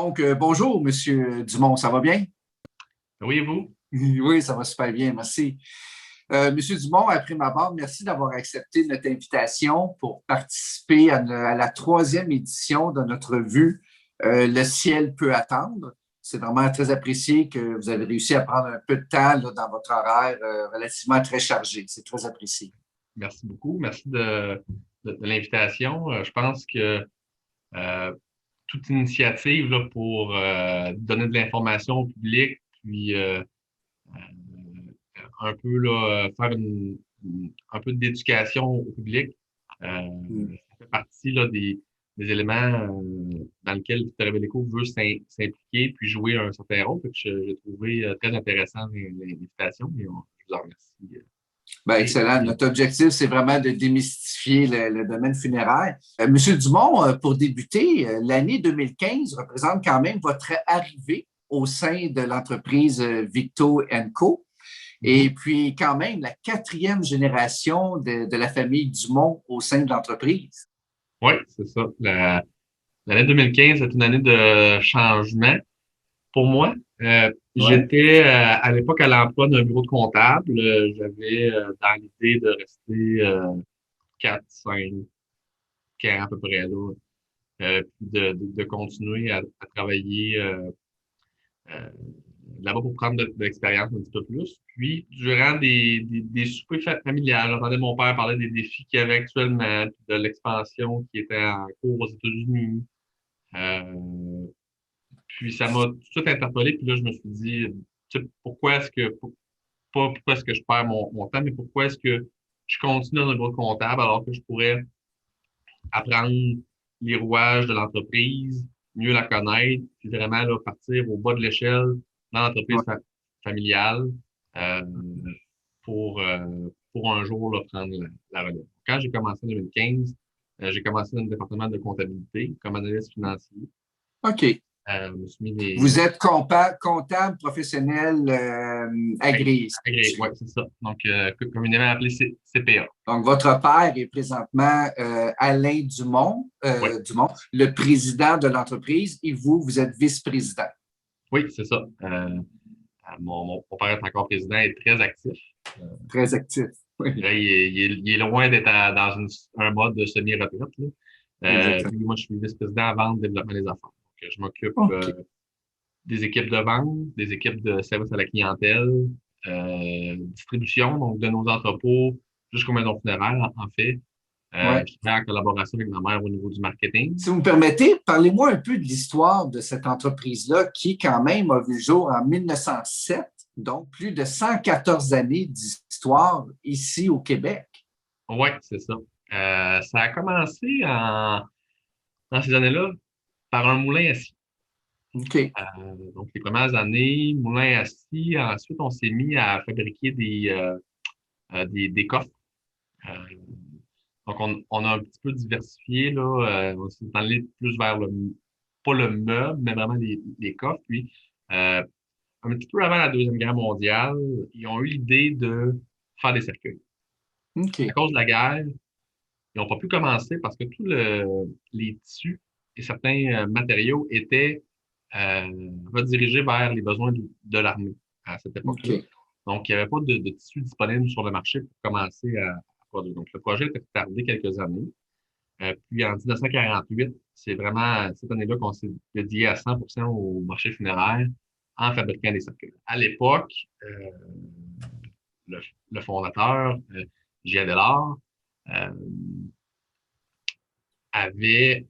Donc, bonjour, Monsieur Dumont, ça va bien? Oui, et vous? Oui, ça va super bien, merci. Monsieur Dumont, après ma part, merci d'avoir accepté notre invitation pour participer à la troisième édition de notre revue Le ciel peut attendre. C'est vraiment très apprécié que vous avez réussi à prendre un peu de temps là, dans votre horaire relativement très chargé. C'est très apprécié. Merci beaucoup. Merci de l'invitation. Je pense que euh, toute initiative là, pour donner de l'information au public, puis un peu là, faire un peu d'éducation au public, Mm. ça fait partie là, des éléments dans lesquels Victor Bellico veut s'impliquer puis jouer un certain rôle. Fait que j'ai trouvé très intéressant l'invitation et je vous en remercie. Ben, excellent. Notre objectif, c'est vraiment de démystifier le domaine funéraire. Monsieur Dumont, pour débuter, l'année 2015 représente quand même votre arrivée au sein de l'entreprise Victo Co. Et Mhm. puis quand même la quatrième génération de la famille Dumont au sein de l'entreprise. Oui, c'est ça. L'année 2015 est une année de changement pour moi. Ouais. J'étais à l'époque à l'emploi d'un bureau de comptable. J'avais dans l'idée de rester 4-5 ans à peu près là, puis de continuer à travailler euh, là-bas pour prendre de l'expérience un petit peu plus. Puis, durant des soupers familiales, j'entendais mon père parler des défis qu'il y avait actuellement, puis de l'expansion qui était en cours aux États-Unis. Euh, Puis ça m'a tout de suite interpellé. Puis là, je me suis dit, tu sais, pas pourquoi est-ce que je perds mon temps, mais pourquoi est-ce que je continue dans un bureau comptable alors que je pourrais apprendre les rouages de l'entreprise, mieux la connaître, puis vraiment là, partir au bas de l'échelle dans l'entreprise Ouais. familiale euh, pour un jour là, prendre la relève. Quand j'ai commencé en 2015, j'ai commencé dans le département de comptabilité comme analyste financier. OK. Je me suis mis des, Vous êtes comptable professionnel agréé. Oui, c'est ça. Donc, communément appelé CPA. Donc, votre père est présentement Alain Dumont, Oui, Dumont, le président de l'entreprise, et vous, vous êtes vice-président. oui, c'est ça. Mon père est encore président et très actif. Euh, Très actif. je Oui, dirais, il est loin d'être dans un mode de semi-retraite, là. exactement. Puis moi, je suis vice-président à vente, développement des affaires. Donc, je m'occupe OK. des équipes de vente, des équipes de service à la clientèle, distribution, donc de nos entrepôts jusqu'aux maisons funéraires, en fait. Ouais. Je travaille en collaboration avec ma mère au niveau du marketing. Si vous me permettez, parlez-moi un peu de l'histoire de cette entreprise-là qui, quand même, a vu le jour en 1907, donc plus de 114 années d'histoire ici au Québec. Oui, c'est ça. Ça a commencé dans ces années-là par un moulin à scie. OK. Donc, les premières années, moulin à scie. Ensuite, on s'est mis à fabriquer des coffres. Euh, donc, on a un petit peu diversifié, là. On s'est allé plus vers pas le meuble, mais vraiment les coffres. Puis, un petit peu avant la Deuxième Guerre mondiale, ils ont eu l'idée de faire des cercueils. À OK. cause de la guerre, ils n'ont pas pu commencer parce que les tissus et certains matériaux étaient redirigés vers les besoins de l'armée à cette époque-là. OK. Donc, il n'y avait pas de tissu disponible sur le marché pour commencer à produire. Donc, le projet a été retardé quelques années. Puis, en 1948, c'est vraiment cette année-là qu'on s'est dédié à 100% au marché funéraire en fabriquant des cercueils. À l'époque, le, le fondateur, J. Adélard, euh, avait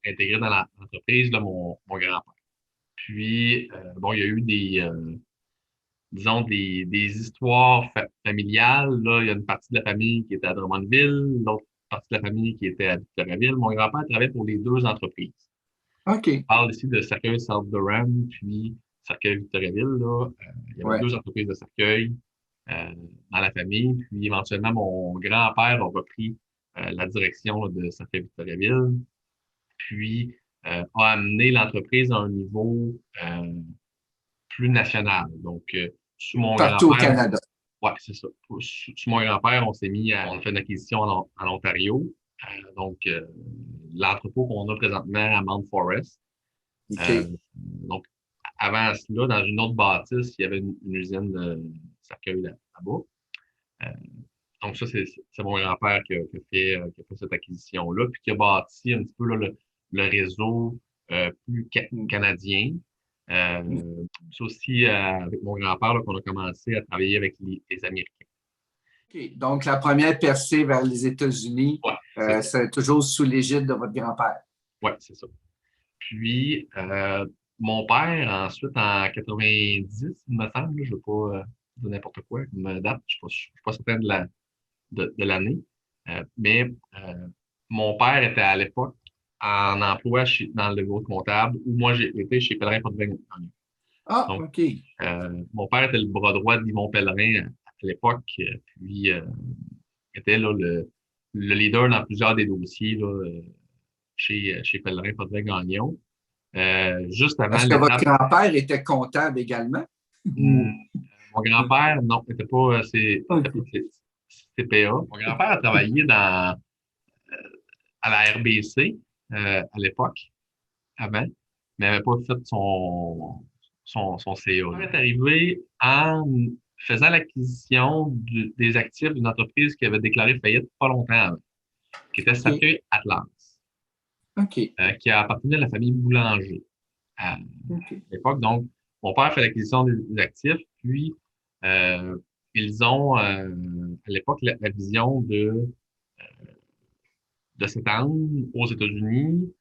intégré dans l'entreprise là, mon grand-père. Puis, bon, il y a eu disons, des histoires familiales. Là, il y a une partie de la famille qui était à Drummondville, l'autre partie de la famille qui était à Victoriaville. Mon grand-père travaillait pour les deux entreprises. OK. On parle ici de Cercueil South Durham, puis Cercueil Victoriaville. Là, il y avait Ouais. deux entreprises de cercueil dans la famille. Puis, éventuellement, mon grand-père a repris la direction là, de Cercueil Victoriaville. Puis a amené l'entreprise à un niveau plus national. Donc, sous mon Partout au grand-père, Canada. ouais, c'est ça. Sous mon grand-père, on a fait une acquisition en Ontario. Donc, l'entrepôt qu'on a présentement à Mount Forest. Euh, OK. donc, avant cela, dans une autre bâtisse, il y avait une usine de cercueil là-bas. Euh, donc, ça, c'est mon grand-père qui a fait cette acquisition-là, puis qui a bâti un petit peu là, le réseau plus Mm. canadien. Mm. C'est aussi avec mon grand-père là, qu'on a commencé à travailler avec les Américains. OK. Donc, la première percée vers les États-Unis, Ouais, c'est ça. c'est toujours sous l'égide de votre grand-père. Ouais, c'est ça. Puis, mon père, ensuite, en 90, il me semble, je ne veux pas dire n'importe quoi, comme date, je ne suis pas certain de l'année, mais mon père était à l'époque en emploi dans le bureau comptable où moi, j'ai été chez Pellerin Potvin. Ah, Donc, OK. mon père était le bras droit d'Yvon Pellerin à l'époque, puis était là, le leader dans plusieurs des dossiers là, chez Pellerin Potvin Gagnon. Juste avant Est-ce que votre l'étape, grand-père était comptable également? hmm, Ou- mon grand-père, non, n'était pas, était pas OK. CPA. Mon grand-père a travaillé à la RBC à l'époque, avant, mais n'avait pas fait son CA. Il est arrivé en faisant l'acquisition des actifs d'une entreprise qui avait déclaré faillite pas longtemps avant, qui était OK. Cercueil Atlas, OK. qui a appartenu à la famille Boulanger à OK. l'époque. Donc, mon père fait l'acquisition des actifs, puis euh, ils ont à l'époque la vision de s'étendre aux États-Unis,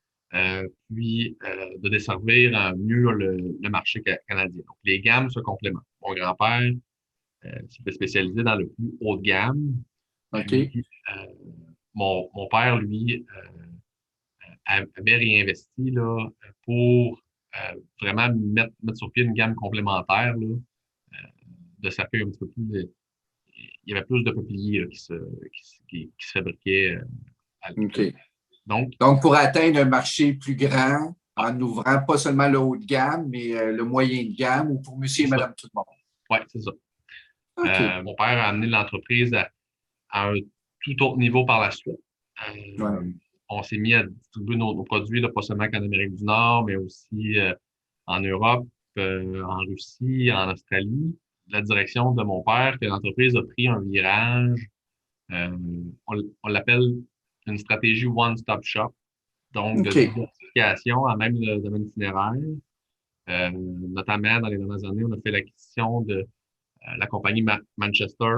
puis de desservir mieux le marché canadien. Donc, les gammes se complémentent. Mon grand-père s'était spécialisé dans le plus haut de gamme, puis OK. euh, mon père, lui, avait réinvesti là, pour vraiment mettre sur pied une gamme complémentaire là, de cercueils un petit peu plus. Il y avait plus de peupliers là, qui se fabriquaient à l'époque. OK. Donc, Donc, pour atteindre un marché plus grand, en ouvrant pas seulement le haut de gamme, mais le moyen de gamme, ou pour monsieur c'est et ça. madame tout le monde. Ouais, c'est ça. OK. Mon père a amené l'entreprise à un tout autre niveau par la suite. Ouais. On s'est mis à distribuer nos produits, là, pas seulement qu'en Amérique du Nord, mais aussi en Europe, en Russie, en Australie. La direction de mon père, que l'entreprise a pris un virage, euh, on l'appelle une stratégie one-stop shop, donc de OK. diversification à même le domaine funéraire. Notamment, dans les dernières années, on a fait l'acquisition de la compagnie Manchester.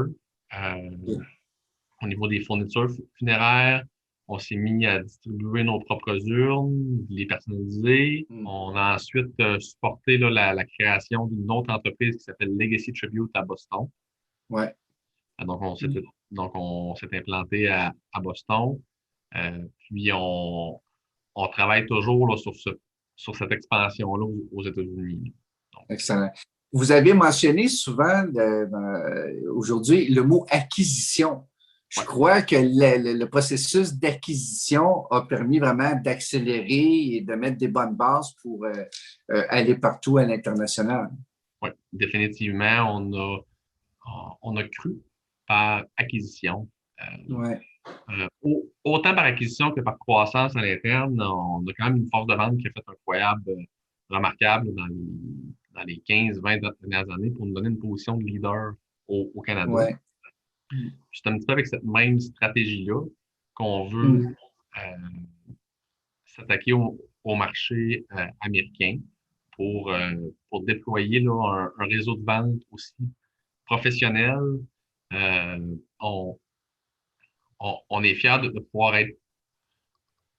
Euh, Au niveau des fournitures funéraires, on s'est mis à distribuer nos propres urnes, les personnaliser. Mm. On a ensuite supporté là, la création d'une autre entreprise qui s'appelle Legacy Tribute à Boston. Ouais. Donc, on s'est implanté à Boston. Puis, on travaille toujours là, sur cette expansion-là aux États-Unis. Donc, Excellent. Vous avez mentionné souvent aujourd'hui le mot acquisition. Je ouais, crois que le processus d'acquisition a permis vraiment d'accélérer et de mettre des bonnes bases pour aller partout à l'international. ouais, définitivement, on a cru par acquisition. Ouais. Autant par acquisition que par croissance à l'interne, on a quand même une force de vente qui a fait un incroyable, remarquable dans les 15-20 dernières années pour nous donner une position de leader au Canada. Ouais. C'est un petit peu avec cette même stratégie-là qu'on veut Mm. s'attaquer au marché américain pour déployer là, un réseau de vente aussi professionnel. Euh, on, on est fiers de pouvoir être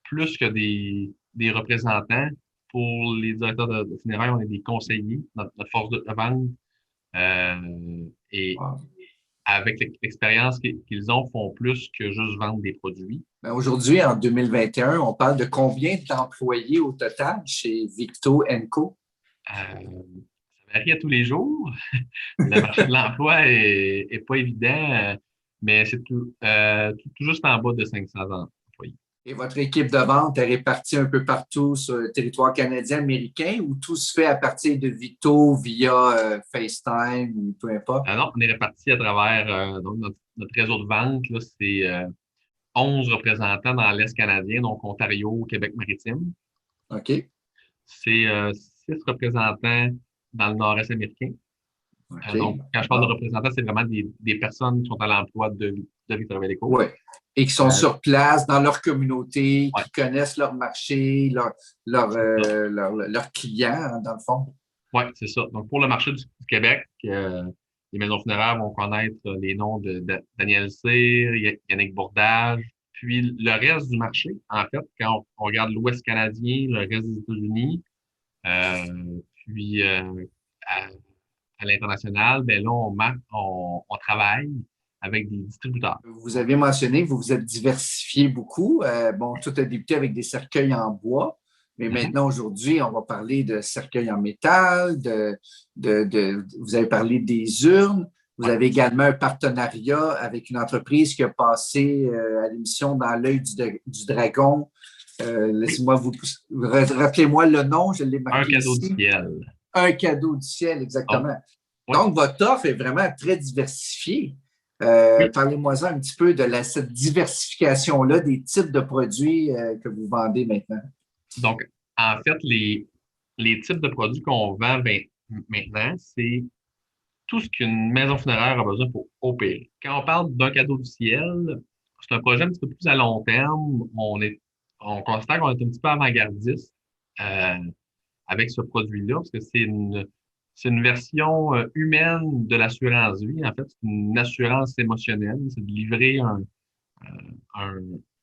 plus que des représentants. Pour les directeurs de funérailles, on est des conseillers. Notre force de vente et Wow. avec l'expérience qu'ils ont, font plus que juste vendre des produits. Ben, aujourd'hui, en 2021, on parle de combien d'employés au total chez Victo Co? Ça varie à tous les jours. Le marché de l'emploi est pas évident, mais c'est tout juste en bas de 500 employés. Et votre équipe de vente est répartie un peu partout sur le territoire canadien, américain, ou tout se fait à partir de Victo via FaceTime ou peu importe? Non, on est répartis à travers donc notre réseau de vente, là, c'est 11 représentants dans l'Est canadien, donc Ontario, Québec-Maritime. OK. C'est 6 représentants dans le nord-est américain. OK. Donc, quand je parle de représentants, c'est vraiment des personnes qui sont à l'emploi de Victor Véléco. Oui. Et qui sont Euh, sur place, dans leur communauté, ouais, qui connaissent leur marché, leurs clients, hein, dans le fond. ouais, c'est ça. Donc, pour le marché du Québec, les maisons funéraires vont connaître les noms de Daniel Cyr, Yannick Bourdage. Puis le reste du marché, en fait, quand on regarde l'Ouest canadien, le reste des États-Unis, puis à, à l'international, ben là, on travaille avec des distributeurs. Vous avez mentionné, vous vous êtes diversifié beaucoup. Bon, tout a débuté avec des cercueils en bois, mais Mhm. maintenant, aujourd'hui, on va parler de cercueils en métal, vous avez parlé des urnes. Vous Ouais. avez également un partenariat avec une entreprise qui a passé à l'émission Dans l'œil du dragon. Oui, Laissez-moi rappelez-moi le nom, je l'ai un marqué cadeau du ici. ciel. Un cadeau du ciel, Donc, exactement. oui, Donc, votre offre est vraiment très diversifiée. oui. Parlez-moi un petit peu de cette diversification-là des types de produits que vous vendez maintenant. Donc, en fait, les types de produits qu'on vend maintenant, c'est tout ce qu'une maison funéraire a besoin pour opérer. Quand on parle d'un cadeau du ciel, c'est un projet un petit peu plus à long terme. On considère qu'on est un petit peu avant-gardiste euh, avec ce produit-là, parce que c'est une version humaine de l'assurance vie. En fait, c'est une assurance émotionnelle. C'est de livrer un,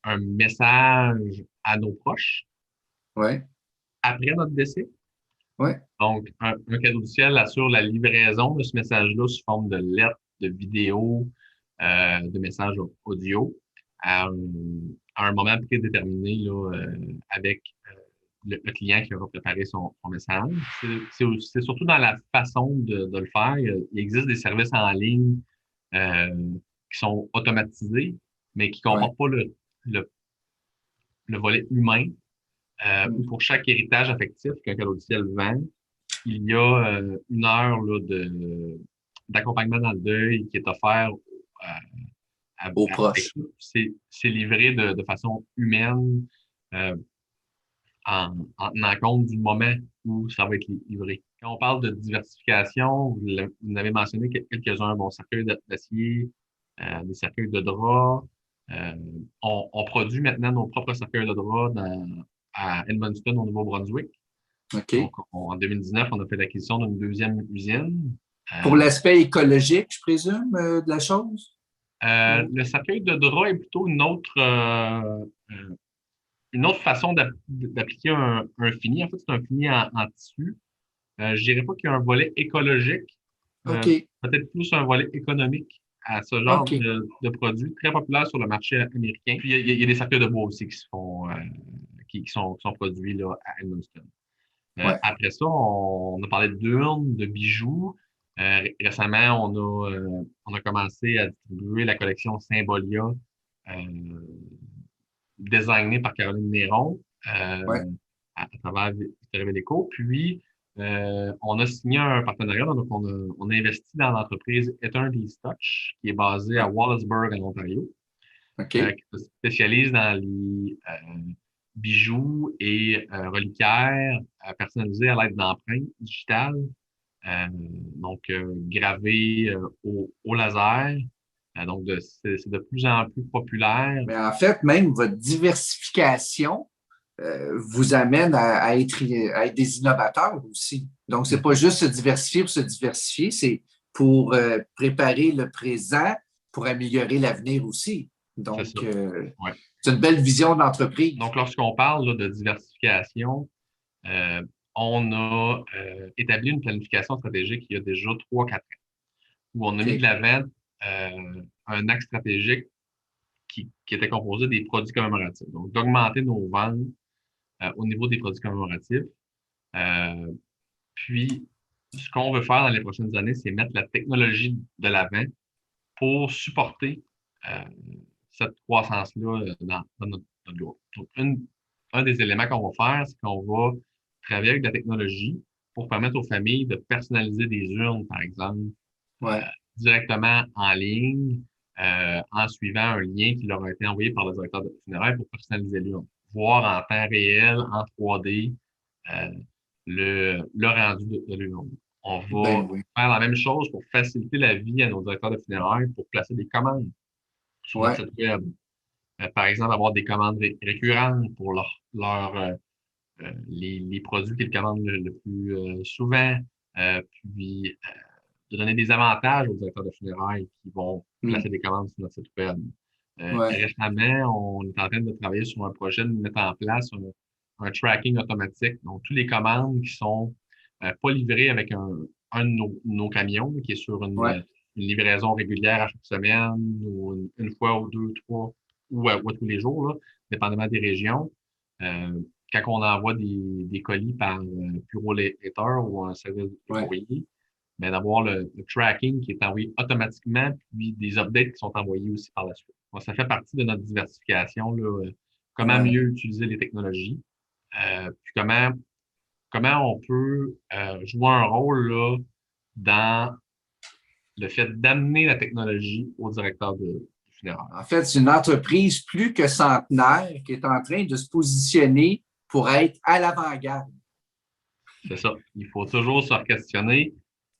un message à nos proches Oui, après notre décès. oui, Donc, un cadeau du ciel assure la livraison de ce message-là sous forme de lettres, de vidéos, de messages audio à un moment prédéterminé là, avec le client qui aura préparé son message. C'est surtout dans la façon de le faire. Il existe des services en ligne qui sont automatisés, mais qui ne oui. comportent pas le, le volet humain, où pour chaque héritage affectif qu'un cadeau du ciel vend, il y a une heure là, d'accompagnement dans le deuil qui est offert Aux avec proches. ça. C'est livré de façon humaine euh, en tenant compte du moment où ça va être livré. Quand on parle de diversification, vous en avez mentionné quelques-uns, bon, cercueil d'acier, des cercueils de drap. Euh, on produit maintenant nos propres cercueils de drap à Edmundston, au Nouveau-Brunswick. Donc, OK. en 2019, on a fait l'acquisition d'une deuxième usine. Pour Euh, l'aspect écologique, je présume, de la chose? le cercueil de drap est plutôt une autre façon d'appliquer un fini. En fait, c'est un fini en tissu. Je dirais pas qu'il y a un volet écologique, euh, OK. peut-être plus un volet économique à ce genre OK. de produit très populaire sur le marché américain. Puis, il y a des cercueils de bois aussi qui se font, qui sont produits là, à Edmundston. Ouais. Après ça, on a parlé d'urnes, de bijoux. Récemment, on a commencé à distribuer la collection Symbolia, euh, designée par Caroline Néron, Ouais. à travers Victor Véléco. Puis, on a signé un partenariat, donc on a investi dans l'entreprise Eternity Touch, qui est basée à Ouais. Wallaceburg, en Ontario, OK. qui se spécialise dans les bijoux et reliquaires personnalisés à l'aide d'empreintes digitales, gravées au laser. C'est de plus en plus populaire. Mais en fait, même votre diversification vous amène à être des innovateurs aussi. Donc, c'est pas juste se diversifier pour se diversifier, c'est pour préparer le présent, pour améliorer l'avenir aussi. C'est ça. Donc, Ouais. c'est une belle vision d'entreprise. Donc, lorsqu'on parle là, de diversification, euh, on a établi une planification stratégique il y a déjà 3-4 ans, où on a mis de OK. l'avant un axe stratégique qui était composé des produits commémoratifs. Donc, d'augmenter nos ventes au niveau des produits commémoratifs. Euh, Puis, ce qu'on veut faire dans les prochaines années, c'est mettre la technologie de l'avant pour supporter euh, cette croissance-là dans notre groupe. Donc, un des éléments qu'on va faire, c'est qu'on va travailler avec de la technologie pour permettre aux familles de personnaliser des urnes, par exemple, euh, Ouais. directement en ligne, en suivant un lien qui leur a été envoyé par le directeur de funéraire pour personnaliser l'urne. Voir en temps réel, en 3D, le rendu de l'union. On va Ben oui. faire la même chose pour faciliter la vie à nos directeurs de funérailles pour placer des commandes sur notre Ouais. site web. Par exemple, avoir des commandes récurrentes pour les produits qu'ils commandent le plus souvent, puis de donner des avantages aux directeurs de funérailles qui vont placer Hmm. des commandes sur notre site web. Ouais. Récemment, on est en train de travailler sur un projet de mettre en place un tracking automatique. Donc, toutes les commandes qui sont pas livrées avec un de nos camions, qui est sur Ouais. une livraison régulière à chaque semaine, ou une fois ou deux, trois, ou à tous les jours, là, dépendamment des régions. Euh, Quand on envoie des colis par bureau letteur ou un service de Ouais. courrier, mais d'avoir le tracking qui est envoyé automatiquement, puis des updates qui sont envoyés aussi par la suite. Donc, ça fait partie de notre diversification, là, comment Ouais. mieux utiliser les technologies, puis comment on peut jouer un rôle là, dans le fait d'amener la technologie au directeur de funéraire. En fait, c'est une entreprise plus que centenaire qui est en train de se positionner pour être à l'avant-garde. C'est ça. Il faut toujours se questionner.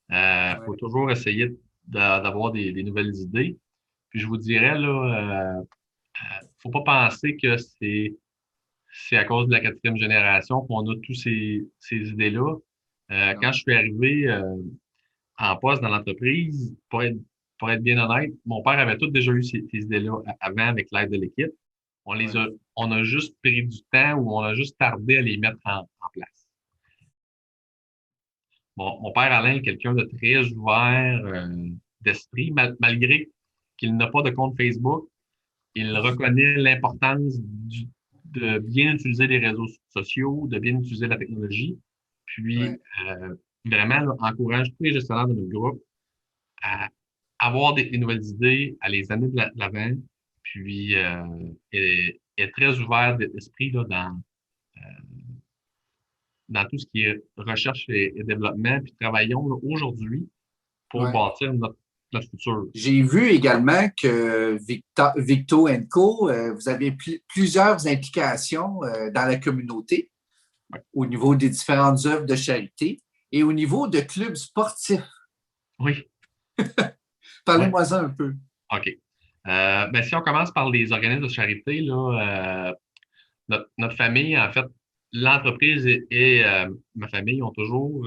Il Ouais. faut toujours essayer d'avoir des nouvelles idées. Puis je vous dirais, là, faut pas penser que c'est à cause de la quatrième génération qu'on a tous ces idées-là. Quand Non. je suis arrivé en poste dans l'entreprise, pour être bien honnête, mon père avait tous déjà eu ces idées-là avant avec l'aide de l'équipe. Ouais. On a juste pris du temps ou on a juste tardé à les mettre en place. Mon père Alain est quelqu'un de très ouvert d'esprit, malgré qu'il n'a pas de compte Facebook. Il reconnaît l'importance de bien utiliser les réseaux sociaux, de bien utiliser la technologie, puis Ouais. vraiment là, encourage tous les gestionnaires de notre groupe à avoir des nouvelles idées, à les amener de l'avant, puis est très ouvert d'esprit là, dans tout ce qui est recherche et développement, puis travaillons là, aujourd'hui pour Ouais. bâtir notre futur. J'ai vu également que Victo Co, vous avez plusieurs implications dans la communauté Ouais. au niveau des différentes œuvres de charité et au niveau de clubs sportifs. Oui, oui, Parlez-moi-en un peu. OK. Ben, si on commence par les organismes de charité, là, notre famille, en fait, l'entreprise et ma famille ont toujours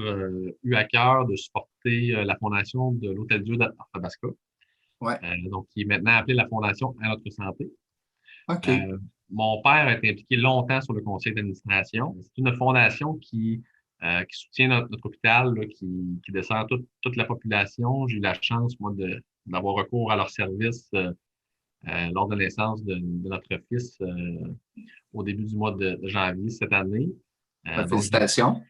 eu à cœur de supporter la fondation de l'Hôtel Dieu d'Arthabasca, Ouais. donc qui est maintenant appelée la Fondation à notre santé. OK. Euh, Mon père a été impliqué longtemps sur le conseil d'administration. C'est une fondation qui soutient notre hôpital, là, qui dessert toute la population. J'ai eu la chance, moi, d'avoir recours à leur service lors de la naissance de notre fils au début du mois de janvier cette année. Donc, Félicitations.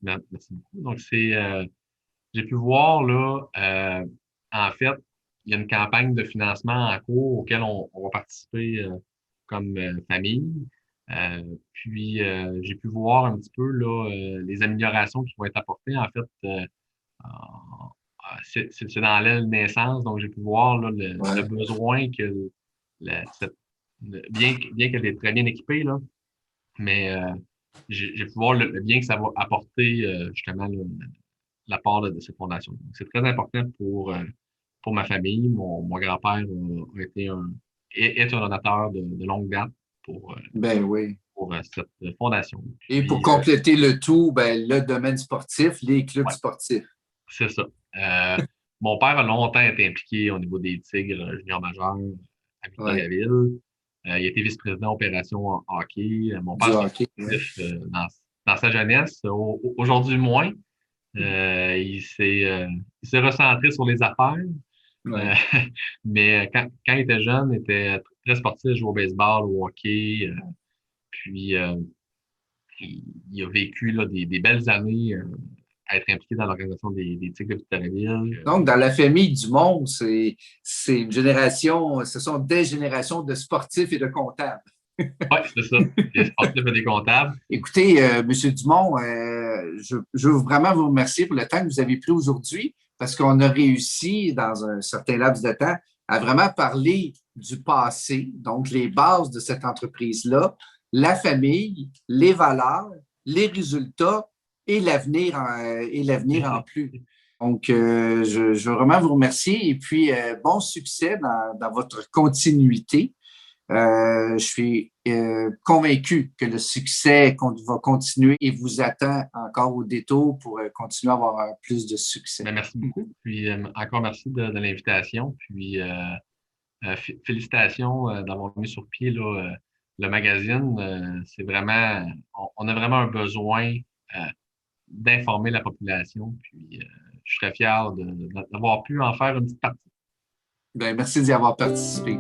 merci beaucoup. Donc, j'ai pu voir, là, en fait, il y a une campagne de financement en cours auquel on va participer comme famille. Puis, j'ai pu voir un petit peu là, les améliorations qui vont être apportées. En fait, c'est dans l'aile naissance, donc j'ai pu voir là, le Ouais. besoin que bien qu'elle est très bien équipée, là, mais j'ai pu voir le bien que ça va apporter justement là, l'apport de cette fondation. Donc, c'est très important pour ma famille. Mon grand-père a été est un donateur de longue date pour, euh, Ben oui. pour cette fondation. Et pour Puis, compléter le tout, ben, le domaine sportif, les clubs ouais, sportifs. c'est ça. Mon père a longtemps été impliqué au niveau des Tigres juniors majeurs à Ouais. Victoriaville. Il a été vice-président opération en hockey. Mon Du père hockey. Ouais. sportif dans sa jeunesse. Aujourd'hui moins. Il s'est recentré sur les affaires. Euh, Ouais. mais quand il était jeune, il était très sportif, il jouait au baseball, au hockey. Puis il a vécu là, des belles années à être impliqué dans l'organisation des Tigres de Victoriaville. Donc, dans la famille Dumont, c'est une génération, ce sont des générations de sportifs et de comptables. Oui, c'est ça. Des sportifs et des comptables. Écoutez, M. Dumont, je veux vraiment vous remercier pour le temps que vous avez pris aujourd'hui parce qu'on a réussi, dans un certain laps de temps, à vraiment parler du passé, donc les bases de cette entreprise-là, la famille, les valeurs, les résultats et l'avenir en plus. Donc, je veux vraiment vous remercier et puis bon succès dans votre continuité. Je suis convaincu que le succès va continuer et vous attend encore au détour pour continuer à avoir plus de succès. Ben, merci beaucoup. Puis encore merci de l'invitation. Puis félicitations d'avoir mis sur pied là, le magazine. C'est vraiment, on a vraiment un besoin d'informer la population. Puis je serais fier d'avoir pu en faire une petite partie. Bien, merci d'y avoir participé.